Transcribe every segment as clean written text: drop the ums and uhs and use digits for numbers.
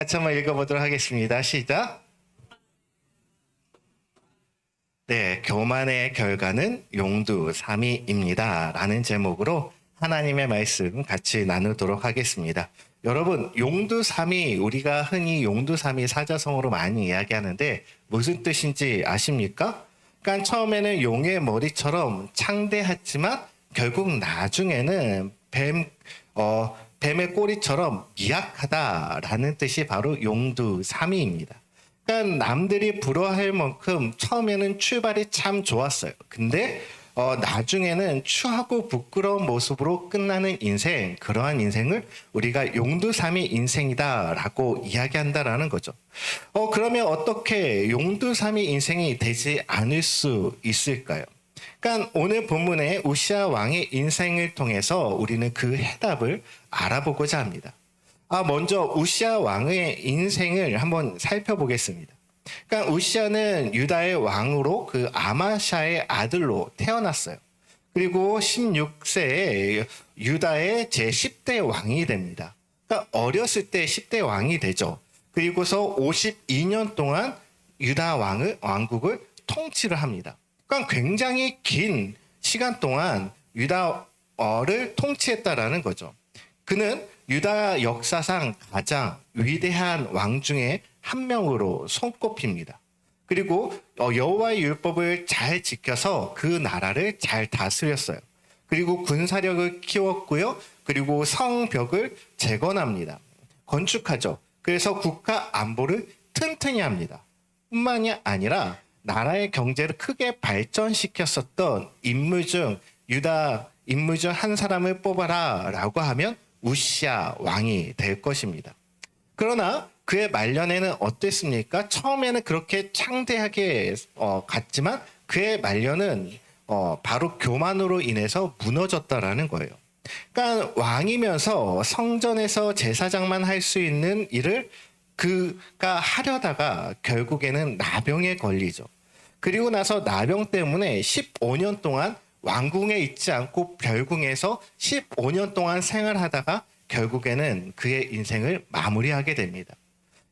같이 한번 읽어보도록 하겠습니다. 시작. 네, 교만의 결과는 용두사미입니다. 라는 제목으로 하나님의 말씀 같이 나누도록 하겠습니다. 여러분, 용두사미, 우리가 흔히 용두사미 사자성어로 많이 이야기하는데 무슨 뜻인지 아십니까? 그러니까 처음에는 용의 머리처럼 창대했지만 결국 나중에는 뱀의 꼬리처럼 미약하다라는 뜻이 바로 용두사미입니다. 그러니까 남들이 부러워할 만큼 처음에는 출발이 참 좋았어요. 근데 나중에는 추하고 부끄러운 모습으로 끝나는 인생, 그러한 인생을 우리가 용두사미 인생이다라고 이야기한다라는 거죠. 그러면 어떻게 용두사미 인생이 되지 않을 수 있을까요? 그러니까 오늘 본문의 우시아 왕의 인생을 통해서 우리는 그 해답을 알아보고자 합니다. 먼저 우시아 왕의 인생을 한번 살펴보겠습니다. 그러니까 우시아는 유다의 왕으로 그 아마샤의 아들로 태어났어요. 그리고 16세에 유다의 제10대 왕이 됩니다. 그러니까 어렸을 때 10대 왕이 되죠. 그리고서 52년 동안 유다 왕국을 통치를 합니다. 그러니까 굉장히 긴 시간 동안 유다를 통치했다라는 거죠. 그는 유다 역사상 가장 위대한 왕 중에 한 명으로 손꼽힙니다. 그리고 여호와의 율법을 잘 지켜서 그 나라를 잘 다스렸어요. 그리고 군사력을 키웠고요. 그리고 성벽을 재건합니다. 건축하죠. 그래서 국가 안보를 튼튼히 합니다. 뿐만이 아니라 나라의 경제를 크게 발전시켰었던 유다 인물 중 한 사람을 뽑아라 라고 하면 우시아 왕이 될 것입니다. 그러나 그의 말년에는 어땠습니까? 처음에는 그렇게 창대하게 갔지만 그의 말년은 바로 교만으로 인해서 무너졌다라는 거예요. 그러니까 왕이면서 성전에서 제사장만 할 수 있는 일을 그가 하려다가 결국에는 나병에 걸리죠. 그리고 나서 나병 때문에 15년 동안 왕궁에 있지 않고 별궁에서 15년 동안 생활하다가 결국에는 그의 인생을 마무리하게 됩니다.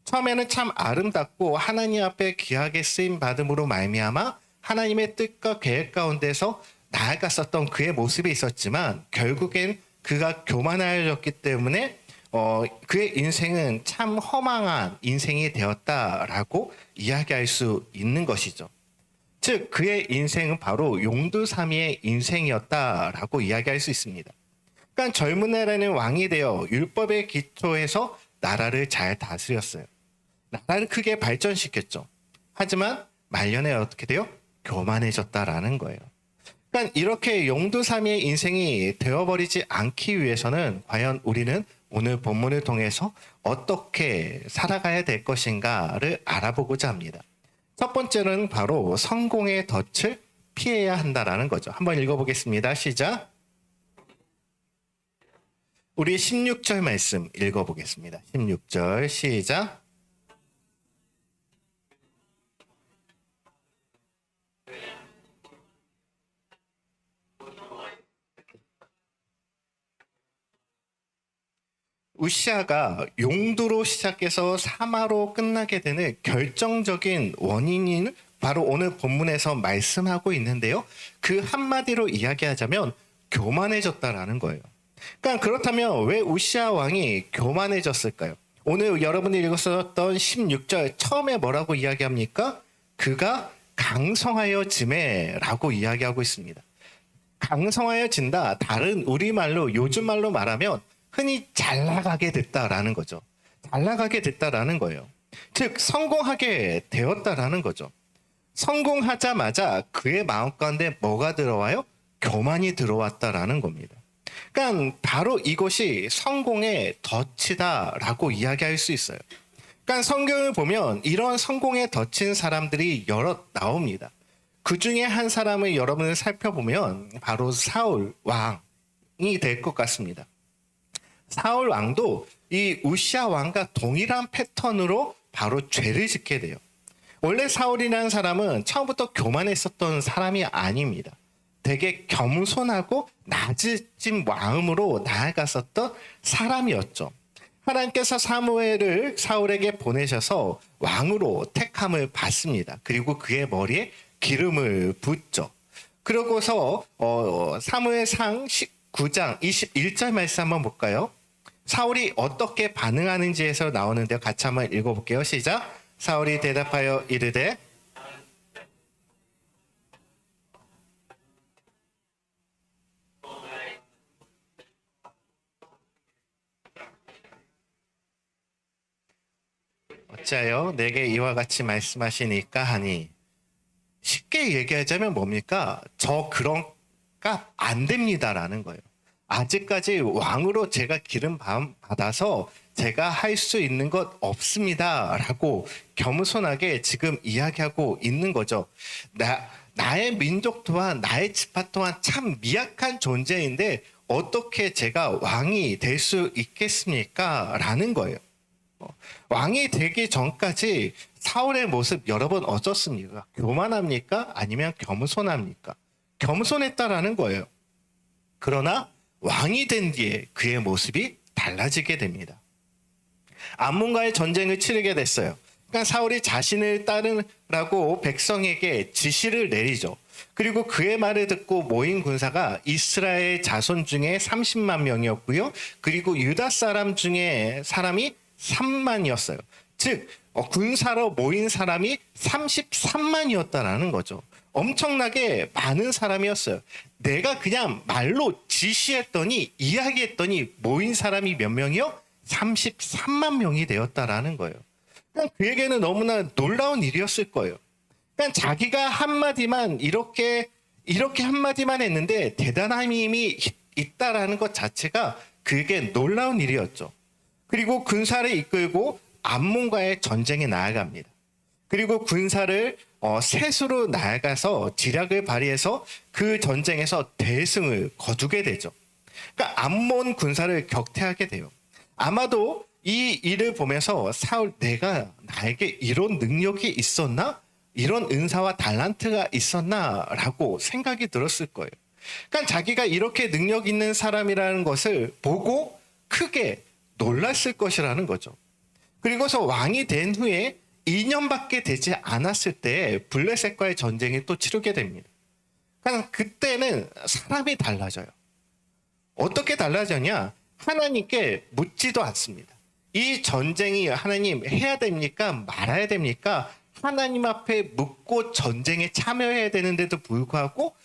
처음에는 참 아름답고 하나님 앞에 귀하게 쓰임 받음으로 말미암아 하나님의 뜻과 계획 가운데서 나아갔었던 그의 모습이 있었지만 결국엔 그가 교만하였기 때문에 그의 인생은 참 허망한 인생이 되었다라고 이야기할 수 있는 것이죠. 즉 그의 인생은 바로 용두사미의 인생이었다라고 이야기할 수 있습니다. 그러니까 젊은 나라는 왕이 되어 율법에 기초해서 나라를 잘 다스렸어요. 나라를 크게 발전시켰죠. 하지만 말년에 어떻게 돼요? 교만해졌다라는 거예요. 그러니까 이렇게 용두사미의 인생이 되어버리지 않기 위해서는 과연 우리는 오늘 본문을 통해서 어떻게 살아가야 될 것인가를 알아보고자 합니다. 첫 번째는 바로 성공의 덫을 피해야 한다라는 거죠. 한번 읽어보겠습니다. 시작. 우리 16절 말씀 읽어보겠습니다. 16절 시작. 우시아가 용두로 시작해서 사마로 끝나게 되는 결정적인 원인은 바로 오늘 본문에서 말씀하고 있는데요. 그 한마디로 이야기하자면 교만해졌다라는 거예요. 그러니까 그렇다면 왜 우시아 왕이 교만해졌을까요? 오늘 여러분이 읽었었던 16절 처음에 뭐라고 이야기합니까? 그가 강성하여짐에라고 이야기하고 있습니다. 강성하여진다. 다른 우리말로 요즘 말로 말하면 흔히 잘 나가게 됐다라는 거죠. 잘 나가게 됐다라는 거예요. 즉 성공하게 되었다라는 거죠. 성공하자마자 그의 마음 가운데 뭐가 들어와요? 교만이 들어왔다라는 겁니다. 그러니까 바로 이것이 성공의 덫이다라고 이야기할 수 있어요. 그러니까 성경을 보면 이런 성공에 덫인 사람들이 여러 나옵니다. 그 중에 한 사람을 여러분을 살펴보면 바로 사울 왕이 될 것 같습니다. 사울 왕도 이 우시아 왕과 동일한 패턴으로 바로 죄를 짓게 돼요. 원래 사울이라는 사람은 처음부터 교만했었던 사람이 아닙니다. 되게 겸손하고 낮은 마음으로 나아갔었던 사람이었죠. 하나님께서 사무엘을 사울에게 보내셔서 왕으로 택함을 받습니다. 그리고 그의 머리에 기름을 붓죠. 그러고서 사무엘상 19장 21절 말씀 한번 볼까요? 사울이 어떻게 반응하는지에서 나오는데요. 같이 한번 읽어볼게요. 시작. 사울이 대답하여 이르되 어찌하여 내게 이와 같이 말씀하시니까 하니, 쉽게 얘기하자면 뭡니까? 저 그런 값 안 됩니다라는 거예요. 아직까지 왕으로 제가 기름 받아서 제가 할 수 있는 것 없습니다라고 겸손하게 지금 이야기하고 있는 거죠. 나의 민족 또한 나의 지파 또한 참 미약한 존재인데 어떻게 제가 왕이 될 수 있겠습니까? 라는 거예요. 왕이 되기 전까지 사울의 모습 여러분 어떻습니까? 교만합니까? 아니면 겸손합니까? 겸손했다라는 거예요. 그러나 왕이 된 뒤에 그의 모습이 달라지게 됩니다. 암몬과의 전쟁을 치르게 됐어요. 그러니까 사울이 자신을 따르라고 백성에게 지시를 내리죠. 그리고 그의 말을 듣고 모인 군사가 이스라엘 자손 중에 30만 명이었고요. 그리고 유다 사람 중에 사람이 3만이었어요. 즉 군사로 모인 사람이 33만이었다라는 거죠. 엄청나게 많은 사람이었어요. 내가 그냥 말로 지시했더니 이야기했더니 모인 사람이 몇 명이요? 33만 명이 되었다라는 거예요. 그러니까 그에게는 너무나 놀라운 일이었을 거예요. 그러니까 자기가 한마디만 이렇게 한마디만 했는데 대단한 힘이 있다라는 것 자체가 그에게 놀라운 일이었죠. 그리고 군사를 이끌고 암몬과의 전쟁에 나아갑니다. 그리고 군사를 셋으로 나아가서 지략을 발휘해서 그 전쟁에서 대승을 거두게 되죠. 그러니까 암몬 군사를 격퇴하게 돼요. 아마도 이 일을 보면서 사울, 내가 나에게 이런 능력이 있었나? 이런 은사와 달란트가 있었나? 라고 생각이 들었을 거예요. 그러니까 자기가 이렇게 능력 있는 사람이라는 것을 보고 크게 놀랐을 것이라는 거죠. 그리고서 왕이 된 후에 2년밖에 되지 않았을 때 블레셋과의 전쟁이 또 치르게 됩니다. 그러니까 그때는 사람이 달라져요. 어떻게 달라졌냐? 하나님께 묻지도 않습니다. 이 전쟁이 하나님 해야 됩니까? 말아야 됩니까? 하나님 앞에 묻고 전쟁에 참여해야 되는데도 불구하고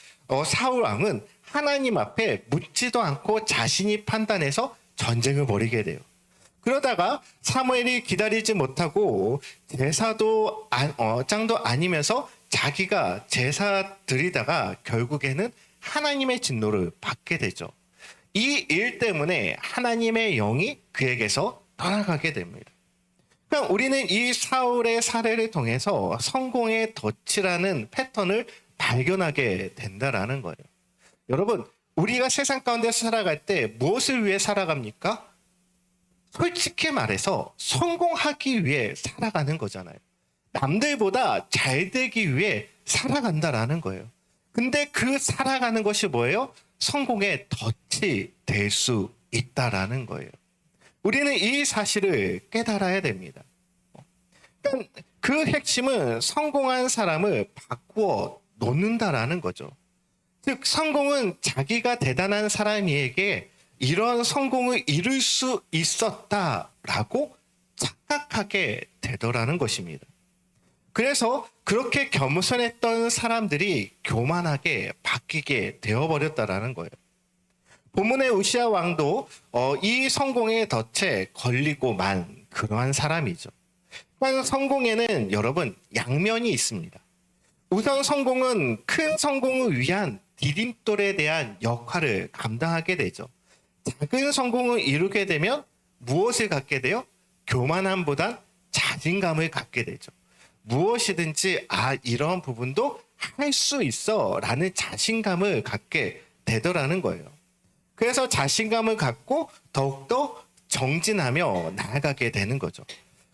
사울 왕은 하나님 앞에 묻지도 않고 자신이 판단해서 전쟁을 벌이게 돼요. 그러다가 사무엘이 기다리지 못하고 제사도 짱도 아니면서 자기가 제사 드리다가 결국에는 하나님의 진노를 받게 되죠. 이 일 때문에 하나님의 영이 그에게서 떠나가게 됩니다. 그러니까 우리는 이 사울의 사례를 통해서 성공의 덫이라는 패턴을 발견하게 된다라는 거예요. 여러분, 우리가 세상 가운데서 살아갈 때 무엇을 위해 살아갑니까? 솔직히 말해서 성공하기 위해 살아가는 거잖아요. 남들보다 잘 되기 위해 살아간다라는 거예요. 근데 그 살아가는 것이 뭐예요? 성공의 덫이 될 수 있다라는 거예요. 우리는 이 사실을 깨달아야 됩니다. 그러니까 그 핵심은 성공한 사람을 바꾸어 놓는다라는 거죠. 즉 성공은 자기가 대단한 사람에게 이런 성공을 이룰 수 있었다라고 착각하게 되더라는 것입니다. 그래서 그렇게 겸손했던 사람들이 교만하게 바뀌게 되어버렸다라는 거예요. 본문의 우시아 왕도 이 성공의 덫에 걸리고 만 그러한 사람이죠. 성공에는 여러분 양면이 있습니다. 우선 성공은 큰 성공을 위한 디딤돌에 대한 역할을 감당하게 되죠. 작은 성공을 이루게 되면 무엇을 갖게 돼요? 교만함보단 자신감을 갖게 되죠. 무엇이든지 이런 부분도 할 수 있어 라는 자신감을 갖게 되더라는 거예요. 그래서 자신감을 갖고 더욱더 정진하며 나아가게 되는 거죠.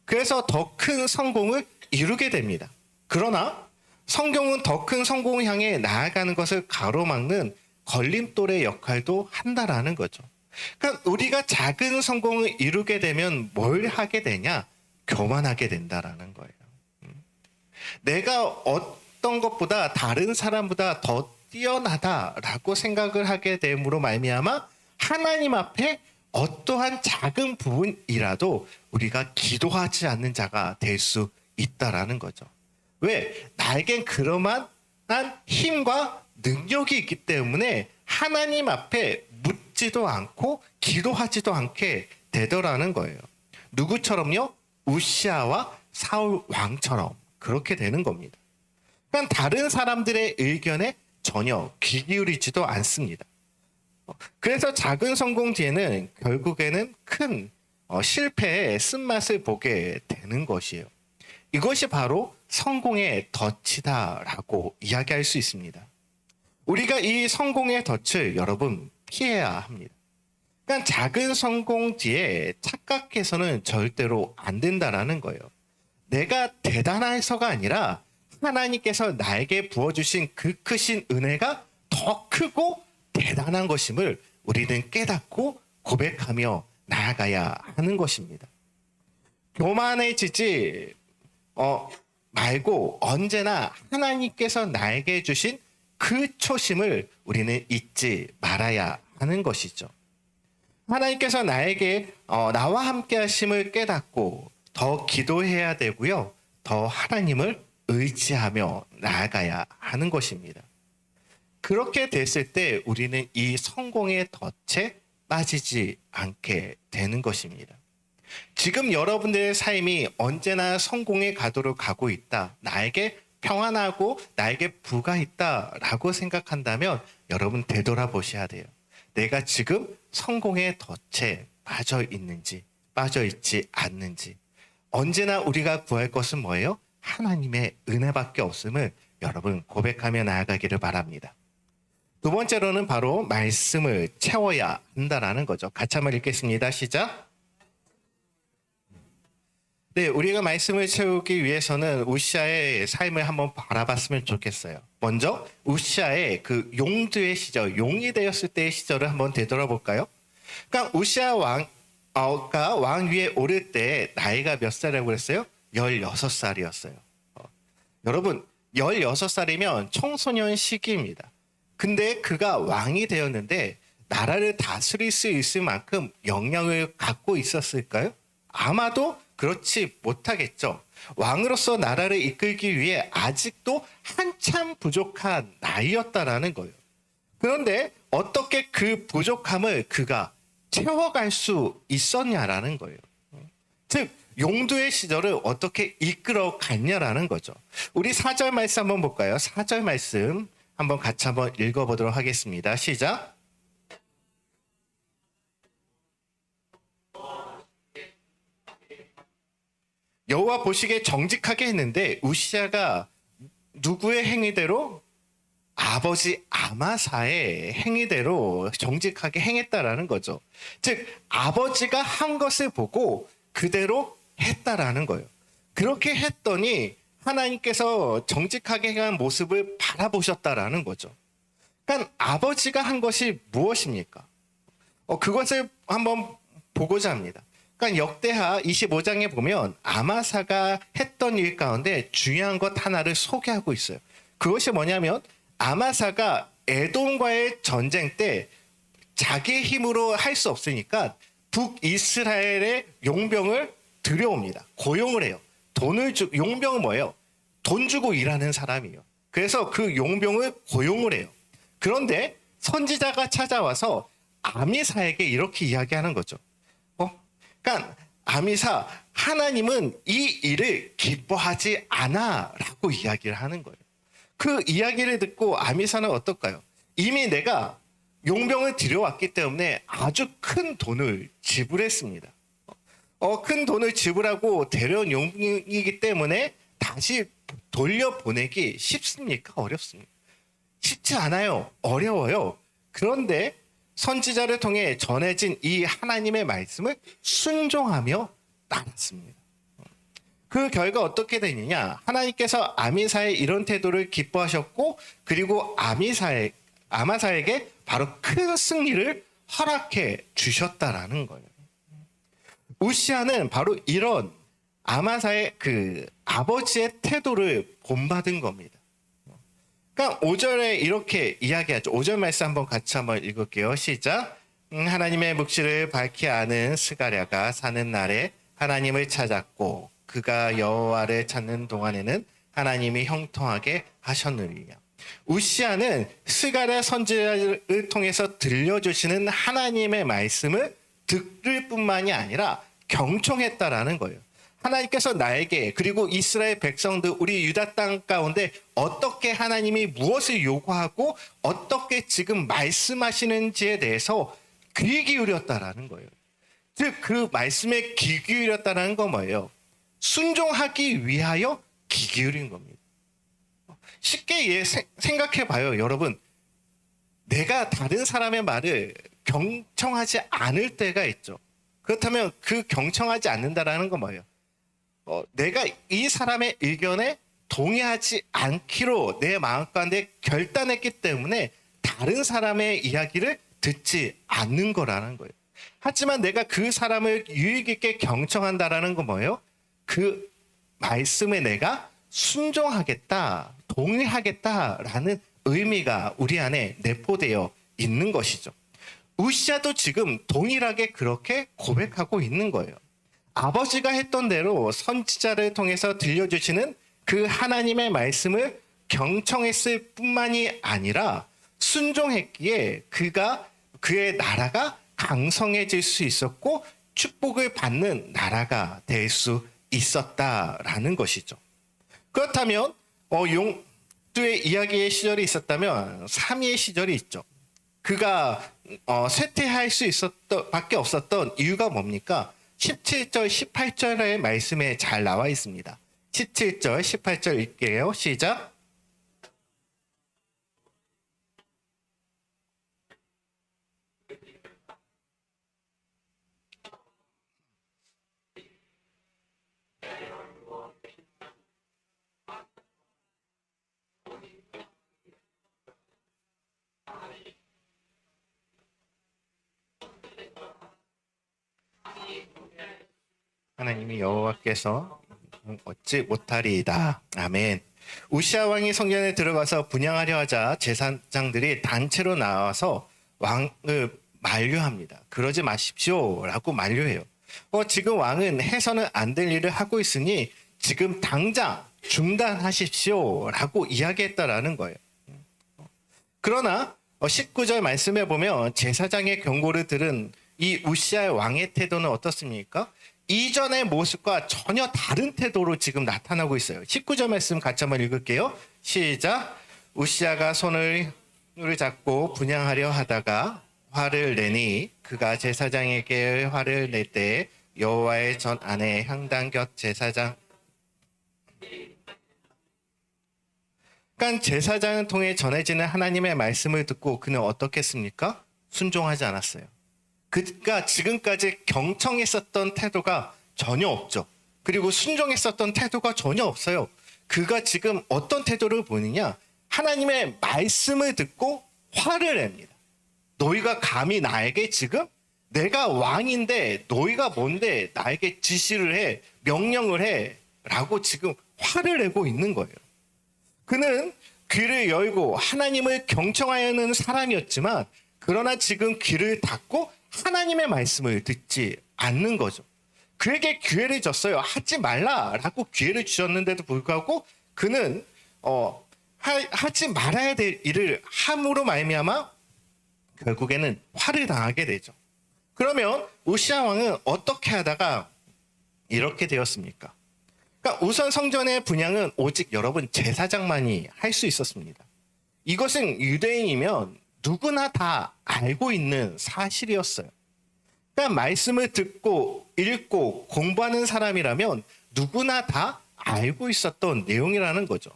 그래서 더 큰 성공을 이루게 됩니다. 그러나 성경은 더 큰 성공을 향해 나아가는 것을 가로막는 걸림돌의 역할도 한다라는 거죠. 그러니까 우리가 작은 성공을 이루게 되면 뭘 하게 되냐? 교만하게 된다라는 거예요. 내가 어떤 것보다 다른 사람보다 더 뛰어나다라고 생각을 하게 됨으로 말미암아 하나님 앞에 어떠한 작은 부분이라도 우리가 기도하지 않는 자가 될 수 있다라는 거죠. 왜? 나에겐 그러한 힘과 능력이 있기 때문에 하나님 앞에 묻지도 않고 기도하지도 않게 되더라는 거예요. 누구처럼요? 우시아와 사울 왕처럼 그렇게 되는 겁니다. 그러니까 다른 사람들의 의견에 전혀 귀 기울이지도 않습니다. 그래서 작은 성공 뒤에는 결국에는 큰 실패의 쓴맛을 보게 되는 것이에요. 이것이 바로 성공의 덫이다라고 이야기할 수 있습니다. 우리가 이 성공의 덫을 여러분 피해야 합니다. 그러니까 작은 성공 뒤에 착각해서는 절대로 안 된다라는 거예요. 내가 대단해서가 아니라 하나님께서 나에게 부어주신 그 크신 은혜가 더 크고 대단한 것임을 우리는 깨닫고 고백하며 나아가야 하는 것입니다. 교만해지지 말고 언제나 하나님께서 나에게 주신 그 초심을 우리는 잊지 말아야 하는 것이죠. 하나님께서 나에게 나와 함께 하심을 깨닫고 더 기도해야 되고요. 더 하나님을 의지하며 나아가야 하는 것입니다. 그렇게 됐을 때 우리는 이 성공의 덫에 빠지지 않게 되는 것입니다. 지금 여러분들의 삶이 언제나 성공의 가도로 가고 있다. 나에게 평안하고 나에게 부가 있다라고 생각한다면 여러분 되돌아보셔야 돼요. 내가 지금 성공의 덫에 빠져 있는지 빠져 있지 않는지. 언제나 우리가 구할 것은 뭐예요? 하나님의 은혜밖에 없음을 여러분 고백하며 나아가기를 바랍니다. 두 번째로는 바로 말씀을 채워야 한다라는 거죠. 같이 한번 읽겠습니다. 시작. 네, 우리가 말씀을 채우기 위해서는 우시아의 삶을 한번 바라봤으면 좋겠어요. 먼저 우시아의 그 용두의 시절, 용이 되었을 때의 시절을 한번 되돌아볼까요? 그러니까 우시아 왕가 왕 위에 오를 때 나이가 몇 살이라고 그랬어요? 16살이었어요. 여러분 16살이면 청소년 시기입니다. 근데 그가 왕이 되었는데 나라를 다스릴 수 있을 만큼 역량을 갖고 있었을까요? 아마도 그렇지 못하겠죠. 왕으로서 나라를 이끌기 위해 아직도 한참 부족한 나이였다라는 거예요. 그런데 어떻게 그 부족함을 그가 채워갈 수 있었냐라는 거예요. 즉 용두의 시절을 어떻게 이끌어 갔냐라는 거죠. 우리 4절 말씀 한번 볼까요? 4절 말씀 한번 같이 한번 읽어보도록 하겠습니다. 시작. 여호와 보시기에 정직하게 했는데 우시아가 누구의 행위대로? 아버지 아마사의 행위대로 정직하게 행했다라는 거죠. 즉 아버지가 한 것을 보고 그대로 했다라는 거예요. 그렇게 했더니 하나님께서 정직하게 행한 모습을 바라보셨다라는 거죠. 그러니까 아버지가 한 것이 무엇입니까? 그것을 한번 보고자 합니다. 그러니까 역대하 25장에 보면 아마사가 했던 일 가운데 중요한 것 하나를 소개하고 있어요. 그것이 뭐냐면 아마사가 에돔과의 전쟁 때 자기의 힘으로 할 수 없으니까 북이스라엘의 용병을 들여옵니다. 고용을 해요. 용병은 뭐예요? 돈 주고 일하는 사람이에요. 그래서 그 용병을 고용을 해요. 그런데 선지자가 찾아와서 아미사에게 이렇게 이야기하는 거죠. 그러니까 아미사, 하나님은 이 일을 기뻐하지 않아 라고 이야기를 하는 거예요. 그 이야기를 듣고 아미사는 어떨까요? 이미 내가 용병을 들여왔기 때문에 아주 큰 돈을 지불했습니다. 큰 돈을 지불하고 데려온 용병이기 때문에 다시 돌려보내기 쉽습니까? 어렵습니까? 쉽지 않아요. 어려워요. 그런데 선지자를 통해 전해진 이 하나님의 말씀을 순종하며 따랐습니다. 그 결과 어떻게 되느냐? 하나님께서 아미사의 이런 태도를 기뻐하셨고 그리고 아마사에게 바로 큰 승리를 허락해 주셨다라는 거예요. 우시아는 바로 이런 아마사의 그 아버지의 태도를 본받은 겁니다. 그러니까 5절에 이렇게 이야기하죠. 5절 말씀 한번 같이 한번 읽을게요. 시작. 하나님의 묵시를 밝히 아는 스가랴가 사는 날에 하나님을 찾았고 그가 여호와를 찾는 동안에는 하나님이 형통하게 하셨느니라. 우시아는 스가랴 선지자를 통해서 들려주시는 하나님의 말씀을 들을 뿐만이 아니라 경청했다라는 거예요. 하나님께서 나에게 그리고 이스라엘 백성들 우리 유다 땅 가운데 어떻게 하나님이 무엇을 요구하고 어떻게 지금 말씀하시는지에 대해서 귀 기울였다라는 거예요. 즉 그 말씀에 귀 기울였다는 건 뭐예요? 순종하기 위하여 귀 기울인 겁니다. 쉽게 생각해 봐요. 여러분, 내가 다른 사람의 말을 경청하지 않을 때가 있죠. 그렇다면 그 경청하지 않는다라는 건 뭐예요? 내가 이 사람의 의견에 동의하지 않기로 내 마음가운데 결단했기 때문에 다른 사람의 이야기를 듣지 않는 거라는 거예요. 하지만 내가 그 사람을 유익 있게 경청한다라는 건 뭐예요? 그 말씀에 내가 순종하겠다, 동의하겠다라는 의미가 우리 안에 내포되어 있는 것이죠. 우시아도 지금 동일하게 그렇게 고백하고 있는 거예요. 아버지가 했던 대로 선지자를 통해서 들려주시는 그 하나님의 말씀을 경청했을 뿐만이 아니라 순종했기에 그의 나라가 강성해질 수 있었고 축복을 받는 나라가 될 수 있었다라는 것이죠. 그렇다면 용두의 이야기의 시절이 있었다면 3위의 시절이 있죠. 그가 쇠퇴할 수 밖에 없었던 이유가 뭡니까? 17절, 18절의 말씀에 잘 나와 있습니다. 17절, 18절 읽게요. 시작. 하나님이 여호와께서 얻지 못하리이다. 아멘. 우시아 왕이 성전에 들어가서 분향하려 하자 제사장들이 단체로 나와서 왕을 만류합니다. 그러지 마십시오라고 만류해요. 지금 왕은 해서는 안 될 일을 하고 있으니 지금 당장 중단하십시오라고 이야기했다라는 거예요. 그러나 19절 말씀에 보면 제사장의 경고를 들은 이 우시아 왕의 태도는 어떻습니까? 이전의 모습과 전혀 다른 태도로 지금 나타나고 있어요. 19절 말씀 같이 한번 읽을게요. 시작. 우시아가 손을 잡고 분향하려 하다가 화를 내니 그가 제사장에게 화를 낼 때 여호와의 전 안에 향단 곁 제사장 그러니까 제사장을 통해 전해지는 하나님의 말씀을 듣고 그는 어떻겠습니까? 순종하지 않았어요. 그가 지금까지 경청했었던 태도가 전혀 없죠. 그리고 순종했었던 태도가 전혀 없어요. 그가 지금 어떤 태도를 보이느냐? 하나님의 말씀을 듣고 화를 냅니다. 너희가 감히 나에게 지금 내가 왕인데 너희가 뭔데 나에게 지시를 해, 명령을 해 라고 지금 화를 내고 있는 거예요. 그는 귀를 열고 하나님을 경청하려는 사람이었지만 그러나 지금 귀를 닫고 하나님의 말씀을 듣지 않는 거죠. 그에게 기회를 줬어요. 하지 말라라고 기회를 주셨는데도 불구하고 그는 하지 말아야 될 일을 함으로 말미암아 결국에는 화를 당하게 되죠. 그러면 우시아 왕은 어떻게 하다가 이렇게 되었습니까? 그러니까 우선 성전의 분향은 오직 여러분 제사장만이 할 수 있었습니다. 이것은 유대인이면 누구나 다 알고 있는 사실이었어요. 그러니까 말씀을 듣고 읽고 공부하는 사람이라면 누구나 다 알고 있었던 내용이라는 거죠.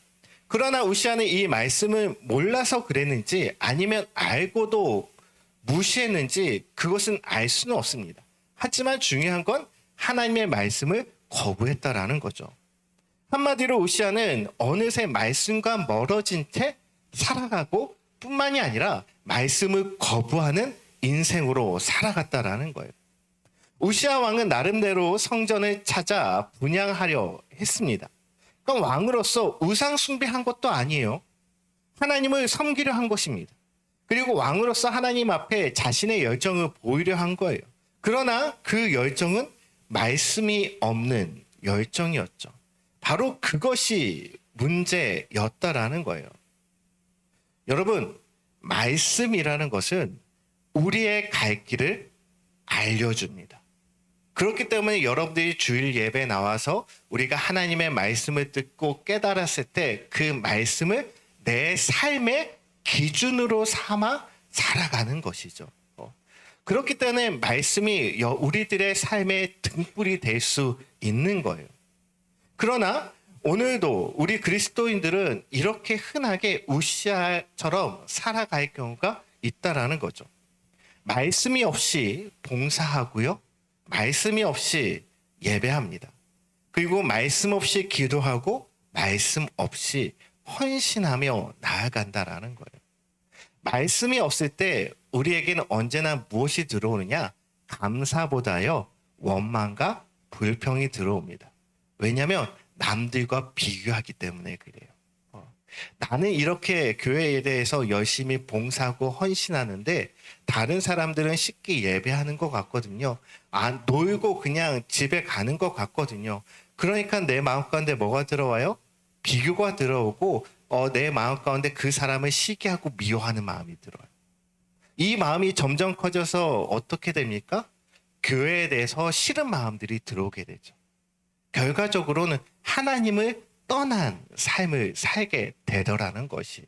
그러나 우시아는 이 말씀을 몰라서 그랬는지 아니면 알고도 무시했는지 그것은 알 수는 없습니다. 하지만 중요한 건 하나님의 말씀을 거부했다라는 거죠. 한마디로 우시아는 어느새 말씀과 멀어진 채 살아가고 뿐만이 아니라 말씀을 거부하는 인생으로 살아갔다라는 거예요. 우시아 왕은 나름대로 성전을 찾아 분향하려 했습니다. 그러니까 왕으로서 우상 숭배한 것도 아니에요. 하나님을 섬기려 한 것입니다. 그리고 왕으로서 하나님 앞에 자신의 열정을 보이려 한 거예요. 그러나 그 열정은 말씀이 없는 열정이었죠. 바로 그것이 문제였다라는 거예요. 여러분, 말씀이라는 것은 우리의 갈 길을 알려줍니다. 그렇기 때문에 여러분들이 주일 예배 나와서 우리가 하나님의 말씀을 듣고 깨달았을 때 그 말씀을 내 삶의 기준으로 삼아 살아가는 것이죠. 그렇기 때문에 말씀이 우리들의 삶의 등불이 될 수 있는 거예요. 그러나 오늘도 우리 그리스도인들은 이렇게 흔하게 우시아처럼 살아갈 경우가 있다라는 거죠. 말씀이 없이 봉사하고요. 말씀이 없이 예배합니다. 그리고 말씀 없이 기도하고 말씀 없이 헌신하며 나아간다라는 거예요. 말씀이 없을 때 우리에게는 언제나 무엇이 들어오느냐? 감사보다요 원망과 불평이 들어옵니다. 왜냐하면 남들과 비교하기 때문에 그래요. 나는 이렇게 교회에 대해서 열심히 봉사하고 헌신하는데 다른 사람들은 쉽게 예배하는 것 같거든요. 놀고 그냥 집에 가는 것 같거든요. 그러니까 내 마음 가운데 뭐가 들어와요? 비교가 들어오고 내 마음 가운데 그 사람을 시기하고 미워하는 마음이 들어요. 이 마음이 점점 커져서 어떻게 됩니까? 교회에 대해서 싫은 마음들이 들어오게 되죠. 결과적으로는 하나님을 떠난 삶을 살게 되더라는 것이에요.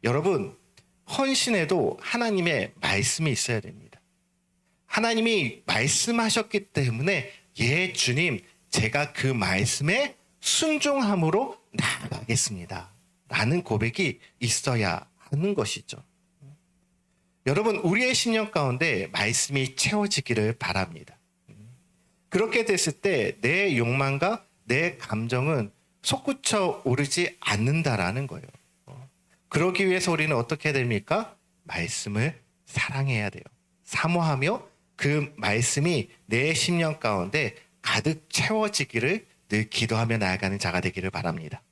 여러분, 헌신에도 하나님의 말씀이 있어야 됩니다. 하나님이 말씀하셨기 때문에 예 주님, 제가 그 말씀에 순종함으로 나아가겠습니다 라는 고백이 있어야 하는 것이죠. 여러분, 우리의 심령 가운데 말씀이 채워지기를 바랍니다. 그렇게 됐을 때 내 욕망과 내 감정은 솟구쳐 오르지 않는다라는 거예요. 그러기 위해서 우리는 어떻게 됩니까? 말씀을 사랑해야 돼요. 사모하며 그 말씀이 내 심령 가운데 가득 채워지기를 늘 기도하며 나아가는 자가 되기를 바랍니다.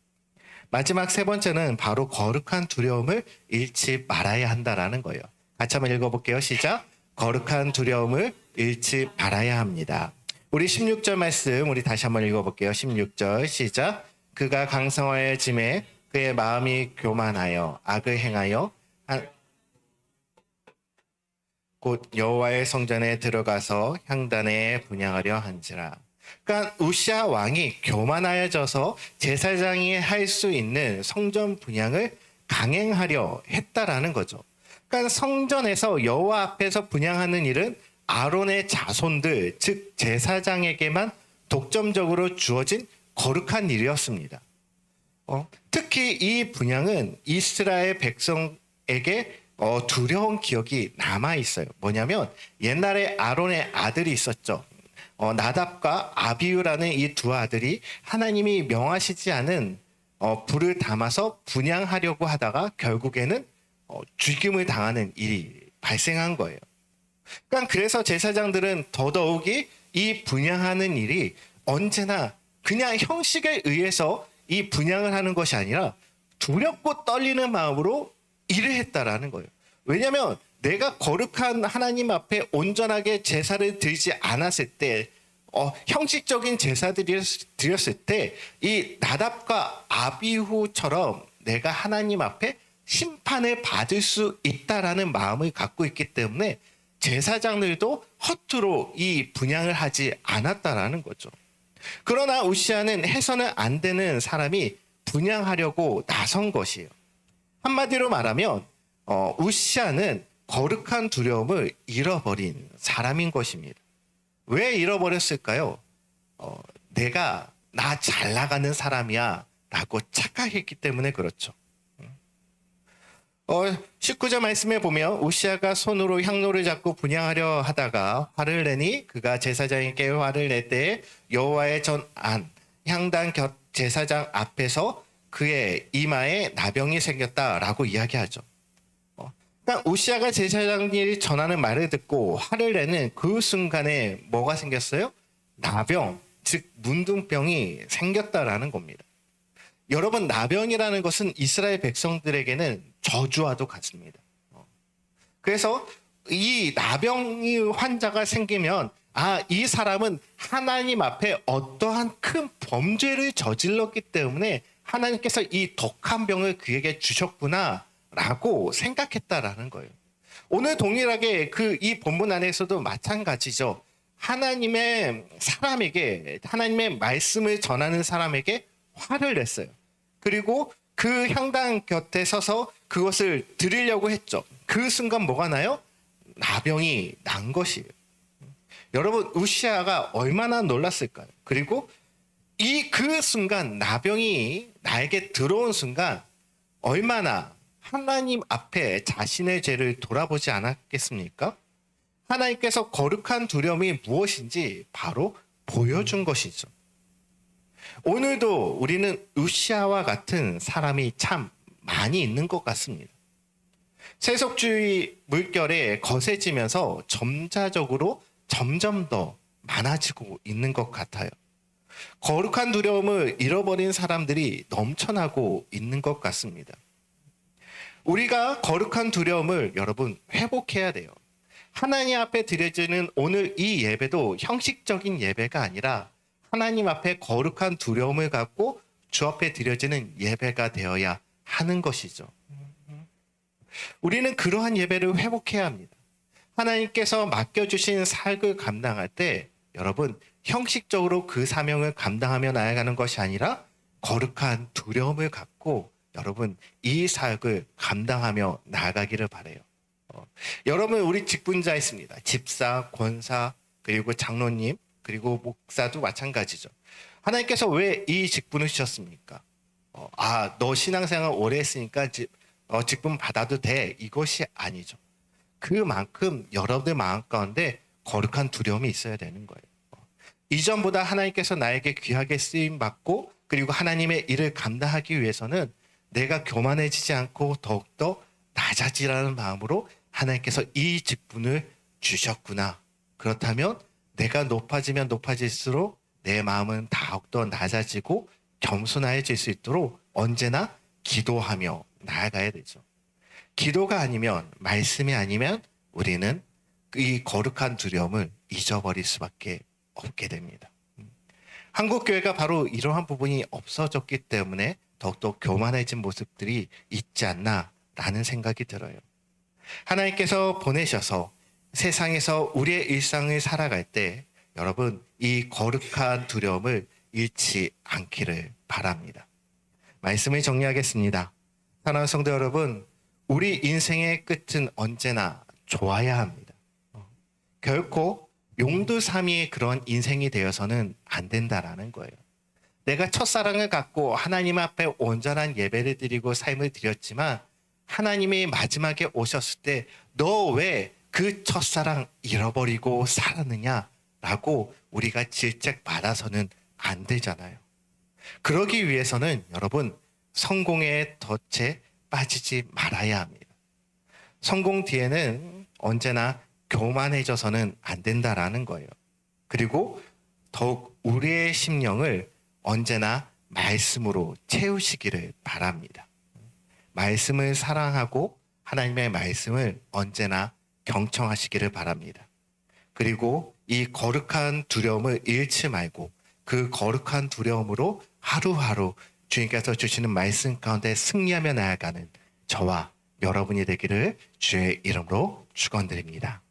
마지막 세 번째는 바로 거룩한 두려움을 잃지 말아야 한다라는 거예요. 같이 한번 읽어볼게요. 시작. 거룩한 두려움을 잃지 말아야 합니다. 우리 16절 말씀 우리 다시 한번 읽어볼게요. 16절 시작. 그가 강성하여짐에 그의 마음이 교만하여 악을 행하여 곧 여호와의 성전에 들어가서 향단에 분향하려 한지라. 그러니까 우시아 왕이 교만하여져서 제사장이 할 수 있는 성전 분향을 강행하려 했다라는 거죠. 그러니까 성전에서 여호와 앞에서 분향하는 일은 아론의 자손들, 즉 제사장에게만 독점적으로 주어진 거룩한 일이었습니다. 특히 이 분향은 이스라엘 백성에게 두려운 기억이 남아 있어요. 뭐냐면 옛날에 아론의 아들이 있었죠. 나답과 아비후라는 이 두 아들이 하나님이 명하시지 않은 불을 담아서 분향하려고 하다가 결국에는 죽임을 당하는 일이 발생한 거예요. 그러니까 그래서 제사장들은 더더욱이 이 분향하는 일이 언제나 그냥 형식에 의해서 이 분향을 하는 것이 아니라 두렵고 떨리는 마음으로 일을 했다라는 거예요. 왜냐하면 내가 거룩한 하나님 앞에 온전하게 제사를 드리지 않았을 때 형식적인 제사들을 드렸을 때 이 나답과 아비후처럼 내가 하나님 앞에 심판을 받을 수 있다라는 마음을 갖고 있기 때문에 제사장들도 허투루 이 분향을 하지 않았다라는 거죠. 그러나 우시아는 해서는 안 되는 사람이 분향하려고 나선 것이에요. 한마디로 말하면 우시아는 거룩한 두려움을 잃어버린 사람인 것입니다. 왜 잃어버렸을까요? 내가 나 잘 나가는 사람이야 라고 착각했기 때문에 그렇죠. 19절 말씀에 보면 우시아가 손으로 향로를 잡고 분향하려 하다가 화를 내니 그가 제사장에게 화를 낼 때에 여호와의 전안 향단 곁 제사장 앞에서 그의 이마에 나병이 생겼다라고 이야기하죠. 그러니까 우시아가 제사장이 전하는 말을 듣고 화를 내는 그 순간에 뭐가 생겼어요? 나병, 즉 문둥병이 생겼다라는 겁니다. 여러분, 나병이라는 것은 이스라엘 백성들에게는 저주와도 같습니다. 그래서 이 나병이 환자가 생기면 이 사람은 하나님 앞에 어떠한 큰 범죄를 저질렀기 때문에 하나님께서 이 독한 병을 그에게 주셨구나라고 생각했다라는 거예요. 오늘 동일하게 이 본문 안에서도 마찬가지죠. 하나님의 사람에게, 하나님의 말씀을 전하는 사람에게 화를 냈어요. 그리고 그 향단 곁에 서서 그것을 드리려고 했죠. 그 순간 뭐가 나요? 나병이 난 것이에요. 여러분, 우시아가 얼마나 놀랐을까요? 그리고 그 순간 나병이 나에게 들어온 순간 얼마나 하나님 앞에 자신의 죄를 돌아보지 않았겠습니까? 하나님께서 거룩한 두려움이 무엇인지 바로 보여준 것이죠. 오늘도 우리는 우시아와 같은 사람이 참 많이 있는 것 같습니다. 세속주의 물결에 거세지면서 점차적으로 점점 더 많아지고 있는 것 같아요. 거룩한 두려움을 잃어버린 사람들이 넘쳐나고 있는 것 같습니다. 우리가 거룩한 두려움을 여러분 회복해야 돼요. 하나님 앞에 드려지는 오늘 이 예배도 형식적인 예배가 아니라 하나님 앞에 거룩한 두려움을 갖고 주 앞에 드려지는 예배가 되어야 하는 것이죠. 우리는 그러한 예배를 회복해야 합니다. 하나님께서 맡겨주신 사역을 감당할 때 여러분 형식적으로 그 사명을 감당하며 나아가는 것이 아니라 거룩한 두려움을 갖고 여러분 이 사역을 감당하며 나아가기를 바라요. 여러분, 우리 직분자 있습니다. 집사, 권사, 그리고 장로님, 그리고 목사도 마찬가지죠. 하나님께서 왜 이 직분을 주셨습니까? 너 신앙생활 오래 했으니까 직분 받아도 돼. 이것이 아니죠. 그만큼 여러분들 마음 가운데 거룩한 두려움이 있어야 되는 거예요. 이전보다 하나님께서 나에게 귀하게 쓰임받고 그리고 하나님의 일을 감당하기 위해서는 내가 교만해지지 않고 더욱더 낮아지라는 마음으로 하나님께서 이 직분을 주셨구나. 그렇다면 내가 높아지면 높아질수록 내 마음은 더욱더 낮아지고 겸손해질 수 있도록 언제나 기도하며 나아가야 되죠. 기도가 아니면, 말씀이 아니면 우리는 이 거룩한 두려움을 잊어버릴 수밖에 없게 됩니다. 한국교회가 바로 이러한 부분이 없어졌기 때문에 더욱더 교만해진 모습들이 있지 않나라는 생각이 들어요. 하나님께서 보내셔서 세상에서 우리의 일상을 살아갈 때 여러분 이 거룩한 두려움을 잃지 않기를 바랍니다. 말씀을 정리하겠습니다. 사랑하는 성도 여러분, 우리 인생의 끝은 언제나 좋아야 합니다. 결코 용두사미의 그런 인생이 되어서는 안 된다라는 거예요. 내가 첫사랑을 갖고 하나님 앞에 온전한 예배를 드리고 삶을 드렸지만 하나님이 마지막에 오셨을 때 너 왜 그 첫사랑 잃어버리고 살았느냐라고 우리가 질책받아서는 안 되잖아요. 그러기 위해서는 여러분 성공의 덫에 빠지지 말아야 합니다. 성공 뒤에는 언제나 교만해져서는 안 된다라는 거예요. 그리고 더욱 우리의 심령을 언제나 말씀으로 채우시기를 바랍니다. 말씀을 사랑하고 하나님의 말씀을 언제나 경청하시기를 바랍니다. 그리고 이 거룩한 두려움을 잃지 말고 그 거룩한 두려움으로 하루하루 주님께서 주시는 말씀 가운데 승리하며 나아가는 저와 여러분이 되기를 주의 이름으로 축원드립니다.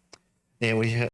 네, 우리